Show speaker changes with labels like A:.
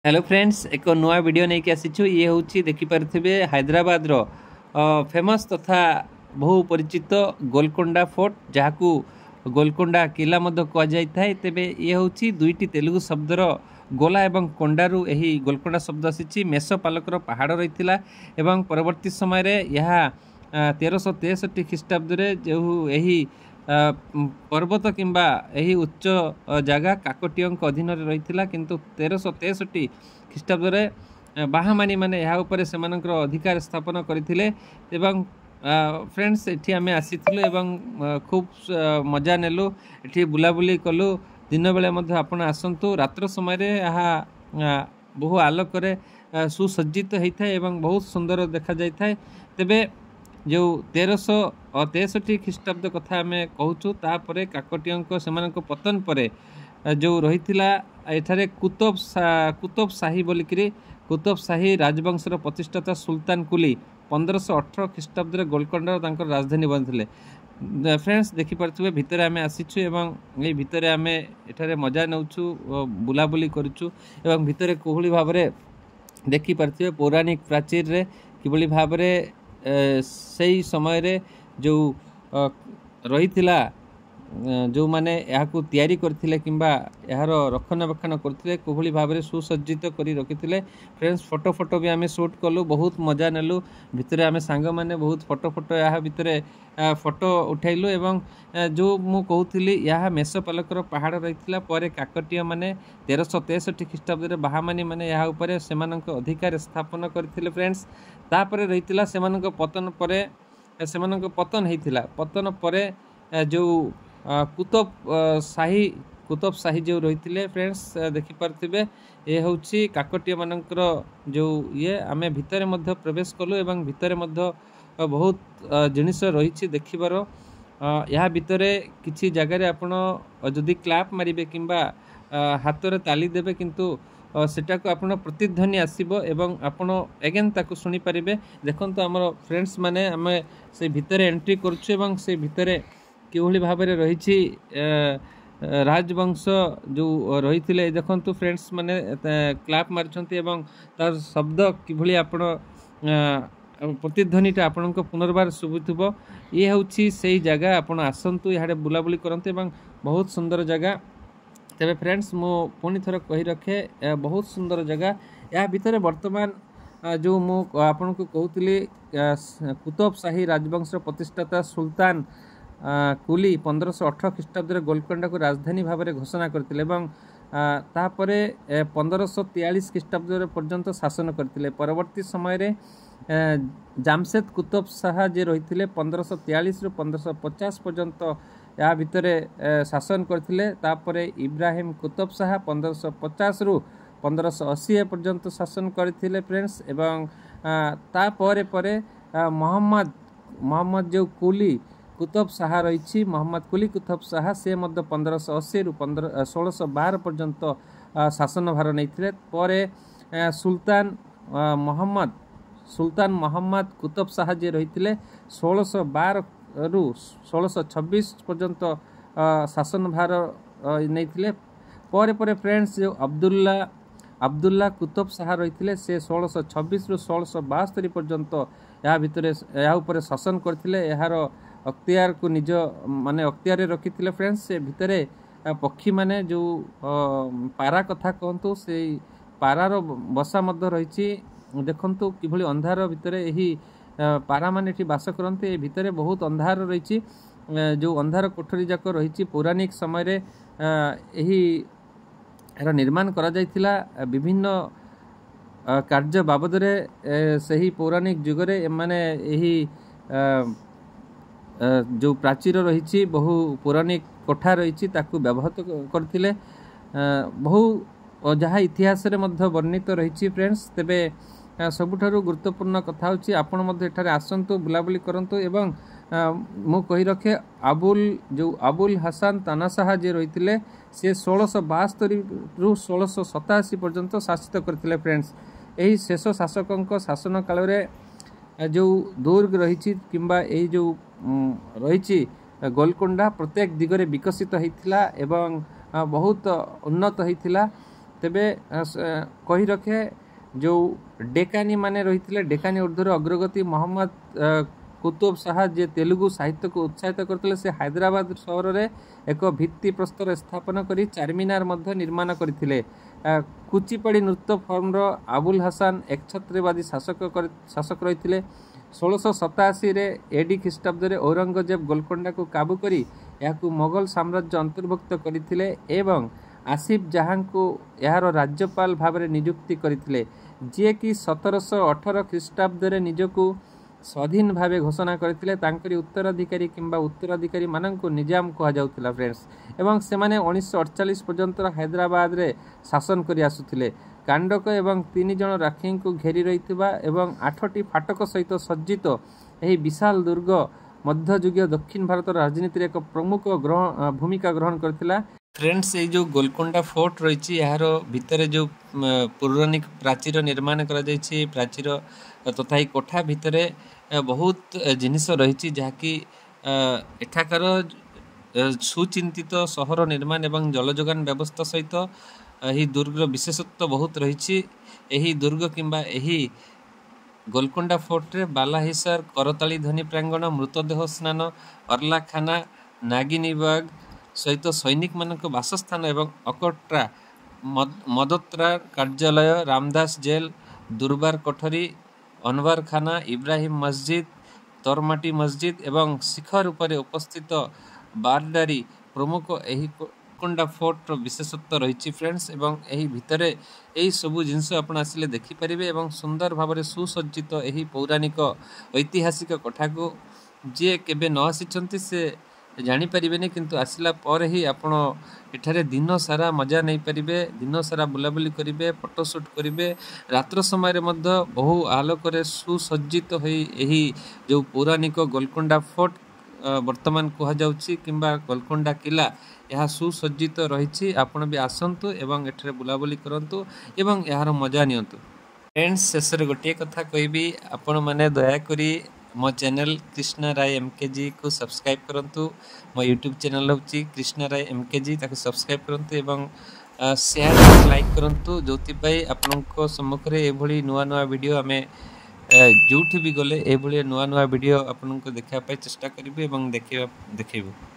A: Hello friends, एक नुआ video नहीं आसीचु। ये हूँ देखिपे हैदराबाद रो फेमस तथा बहु परिचित गोलकोंडा फोर्ट, जहाँ गोलकोंडा किला कहुए। तेबे ये हूँ दुईटी तेलुगु शब्दर गोला एवं कोंडारू यही गोलकोंडा शब्द आसी। मेषपालकर पहाड़ रही एवं परवर्ती समय यह 1363 ख्रीष्टाब्द जो यही पर्वत किंबा यही उच्च जगह काकटीय अधीन रही, किंतु 1363 ख्रीष्टाब्द बाहामानी माने यहाँ उपर से अधिकार स्थापन करते। फ्रेंड्स एठी आमे आसीथिलु एवं खूब मजा नेलु, एठी बुलाबुली कलु। दिन बेले मध्य आपण आसंतु, रात्र समय यहाँ बहु आलोक सुसज्जित होता है एवं बहुत सुंदर देखा जाए। तेबे जो 1363 ख्रीष्टाब्द कथा आम कहूँ, तापर काकटीय से पतन पर जो रही एठारे कुतुब शाही बोलिकी कुतुब शाही राजवंशर प्रतिष्ठाता सुल्तान कुली 1518 ख्रीष्टाब्द गोलकोंडा राजधानी बनते। फ्रेंड्स देखिपे भितर आम आसीचु एवं ये भितर आम एठारे मजा नौचु, बुलाबुली करुचु एवं भितर कोहली भाव देखिपे पौराणिक प्राचीर रे किभली भाव से समय रे जो रही जो माने यहाँ तैयारी करथिले किंबा यार रक्षणाबेक्षण करथिले कोभली भाव में सुसज्जित करी रखिथिले। फ्रेंड्स फोटो भी आमे शूट कलु, बहुत मजा नेलु। भितरे आमे सांग माने बहुत फोटो यहाँ भितरे फोटो उठैलु एवं जो मु कहूली यहाँ मेषपालकर पहाड़ रही पर काकटीय माने 1363 ख्रीष्टाब्द बाहामानी माने यहाँ उपर से अधिकार स्थापन करथिले। फ्रेंड्स तापर रही पतन पर पतन होता, पतन पर जो कुतुब शाही जो रही। फ्रेंड्स देखिपे ये हूँ काकटीय मानकर जो ये आमे भितर मध्य प्रवेश कलु एवं भितर मध्य बहुत जिनिस रही देखिबार। यहाँ भितर किसी जगार आपण जदि क्लैप मारिबे किंबा हाथ रे ताली देबे, किंतु सेटा को आपण प्रतिध्वनि आसीबो एवं आपण एगेन ताकू सुनी पारिबे। देखंतु हमर फ्रेंड्स माने आमे से भितर एंट्री करछु एवं से भितर किभली भाव में रही राजवंश जो रही थे। देखंतु फ्रेंड्स माने क्लैप मारछंती एवं तार शब्द किभली आपण प्रतिध्वनिटा आपण पुनर्बार शुभुथबो। ये हूँ से जगह आपण आसंतु, यहाँ बुलाबुली करंतु एवं बहुत सुंदर जगह। तेरे फ्रेंड्स मु पुणी थर कही रखे बहुत सुंदर जगह। या भितर वर्तमान जो मु आपन को कहूली कुतुब शाही राजवंश प्रतिष्ठाता सुल्तान कुली 1518 ख्रीष्टाब्द गोलकोंडा को राजधानी भाव में घोषणा करते। तापर 1543 ख्रीष्टाब्द पर्यंत शासन करते। परवर्ती समय जामशेद कुतुब शाह जे रही 1543 रु 1550 पर्यंत या भितर शासन करते। तापर इब्राहिम कुतुब शाह 1550 रु 1580 पर्यंत शासन करते। फ्रेंड्स एवं तापर मोहम्मद जो कुली कुतुब शाह रही, मोहम्मद कुली कुतुब शाह से 1580 रु 1612 पर्यंत शासन भार नहीं। पर सुल्तान मोहम्मद कुतुब शाह जे रही 1612 रु 1626 पर्यंत शासन भार नहीं। पर फ्रेंड्स जो अब्दुल्ला कुतुब शाह रही से 1626 रु 1672 पर्यंत या भितर या शासन करते। यार अख्तियार को निज माने अख्तियार रखी। फ्रेंड्स से भितर पक्षी माने जो पारा कथा कहतु से पारार बसा मध्य रही। देखंतु किभली अंधार भितर यही पारा माने एठी बास करते। भितर बहुत अंधार रही, जो अंधार कोठरी जाक रही पौराणिक समय यही निर्माण करा जायथिला। विभिन्न कार्य बाबद सही पौराणिक जुगरे माने यही जो प्राचीर रही बहु पौराणिक कोठा रही ताकू व्यवहृत करथिले। बहु जहाँ इतिहास रे मध्य वर्णित रही। फ्रेंड्स तेबे सबुठारु गुरुत्वपूर्ण कथा होची आपण मध्य एठारे आसंतु, बुलाबुली करंतु एवं मु कही रखे अबुल हसन तानाशाह जे रही से 1672 रु 1687 पर्यंत शासित करथिले। फ्रेंड्स यही शेष शासकों शासन काल रे जो दुर्ग रही किंबा यही जो रही गोलकोंडा प्रत्येक दिगरे विकसित होता एवं बहुत उन्नत होता। तेबे कही रखे जो डेकानी माने रही डेकानी उर्दूर अग्रगति मोहम्मद कुतुब शाह जे तेलुगु साहित्य को उत्साहित करते से हैदराबाद सहर में एक भित्ति प्रस्तर स्थापन कर चारमीनार निर्माण करते। कुचिपुड़ी नृत्य फॉर्मर आबुल हसन एकछत्रवादी शासक रही। 1687 एडी ख्रीष्टाब्द औरंगजेब गोलकोंडा को काबू करी यहां मोगल साम्राज्य अंतर्भुक्त करथिले एवं आसिफ जहां को यार राज्यपाल भाव में नियुक्ति करथिले, जे कि 1718 ख्रीष्टाब्द निजको स्वाधीन भाव घोषणा करथिले। तांकरी उत्तराधिकारी किंबा उत्तराधिकारी मानक निजाम कहा जाउथिला फ्रेंड्स। एवं से माने 1948 पर्यंत हैदराबाद रे शासन करि आसुथिले। कांडक एवं 3 जन राखी को घेरी रहितबा एवं 8टी फाटक सहित सज्जित एही विशाल दुर्ग मध्ययुगीय दक्षिण भारत राजनीति एक प्रमुख भूमिका ग्रहण करथिला। फ्रेंड्स ये जो गोलकोंडा फोर्ट रही यार भितर जो पौराणिक प्राचीर निर्माण करा जायछि, प्राचीर तथा कोठा भितर बहुत जिनिस रही जहाँकि एठाकार सुचिंतित सहर निर्माण एवं जलजोगान व्यवस्था सहित यही दुर्गर विशेषत्व बहुत रही। यही दुर्ग किंबा यही गोलकोंडा फोर्ट रे बालाहिसार करताली ध्वनि प्रांगण मृतदेह स्नान अर्लाखाना नागिनीबाग सहित सैनिक मानक बासस्थान एवं अकट्रा मदत्रा कार्यालय रामदास जेल दुर्बार कोठरी अनवर खाना इब्राहिम मस्जिद तरमाटी मस्जिद एवं शिखर उपरे उपस्थित बारडारी प्रमुख यही गोलकोंडा फोर्ट विशेषत्व रही फ्रेंड्स। एवं यही भितर यही सबू जिनस आपण आसिले देखिपारे एवं सुंदर भाव में सुसज्जित यही पौराणिक ऐतिहासिक कोठा को जे केबे न आसी से जानीपारे किंतु आसला पर ही आपण एठारे दिन सारा मजा नहीं पारे, दिन सारा बुलाबुली करेंगे, फोटोशूट करेंगे। रात्र समय बहु आलोक सुसज्जित यही जो पौराणिक गोलकोंडा फोर्ट वर्तमान कहुच्छी किंबा गोलकोंडा किला यह सुसज्जित रही। आपण भी आसतु एवं एठारे बुलाबुली करंतु एवं यार मजा नियंतु। फ्रेंड्स शेष गोटे कथा कहबी, आपण माने दयाकोरी मो चैनल कृष्णा राय एमकेजी को सब्सक्राइब करंतु। मो यूट्यूब चैनल होची कृष्णा राय एमकेजी, ताको सब्सक्राइब करंतु एवं शेयर लाइक करंतु, जोथि आपनको सम्मुख रे एभली नुआ नुआ वीडियो आमे जोठी भी गले एभली नुआ नुआ वीडियो आपनको देखा पाई चेष्टा करिबे एवं देखेबो।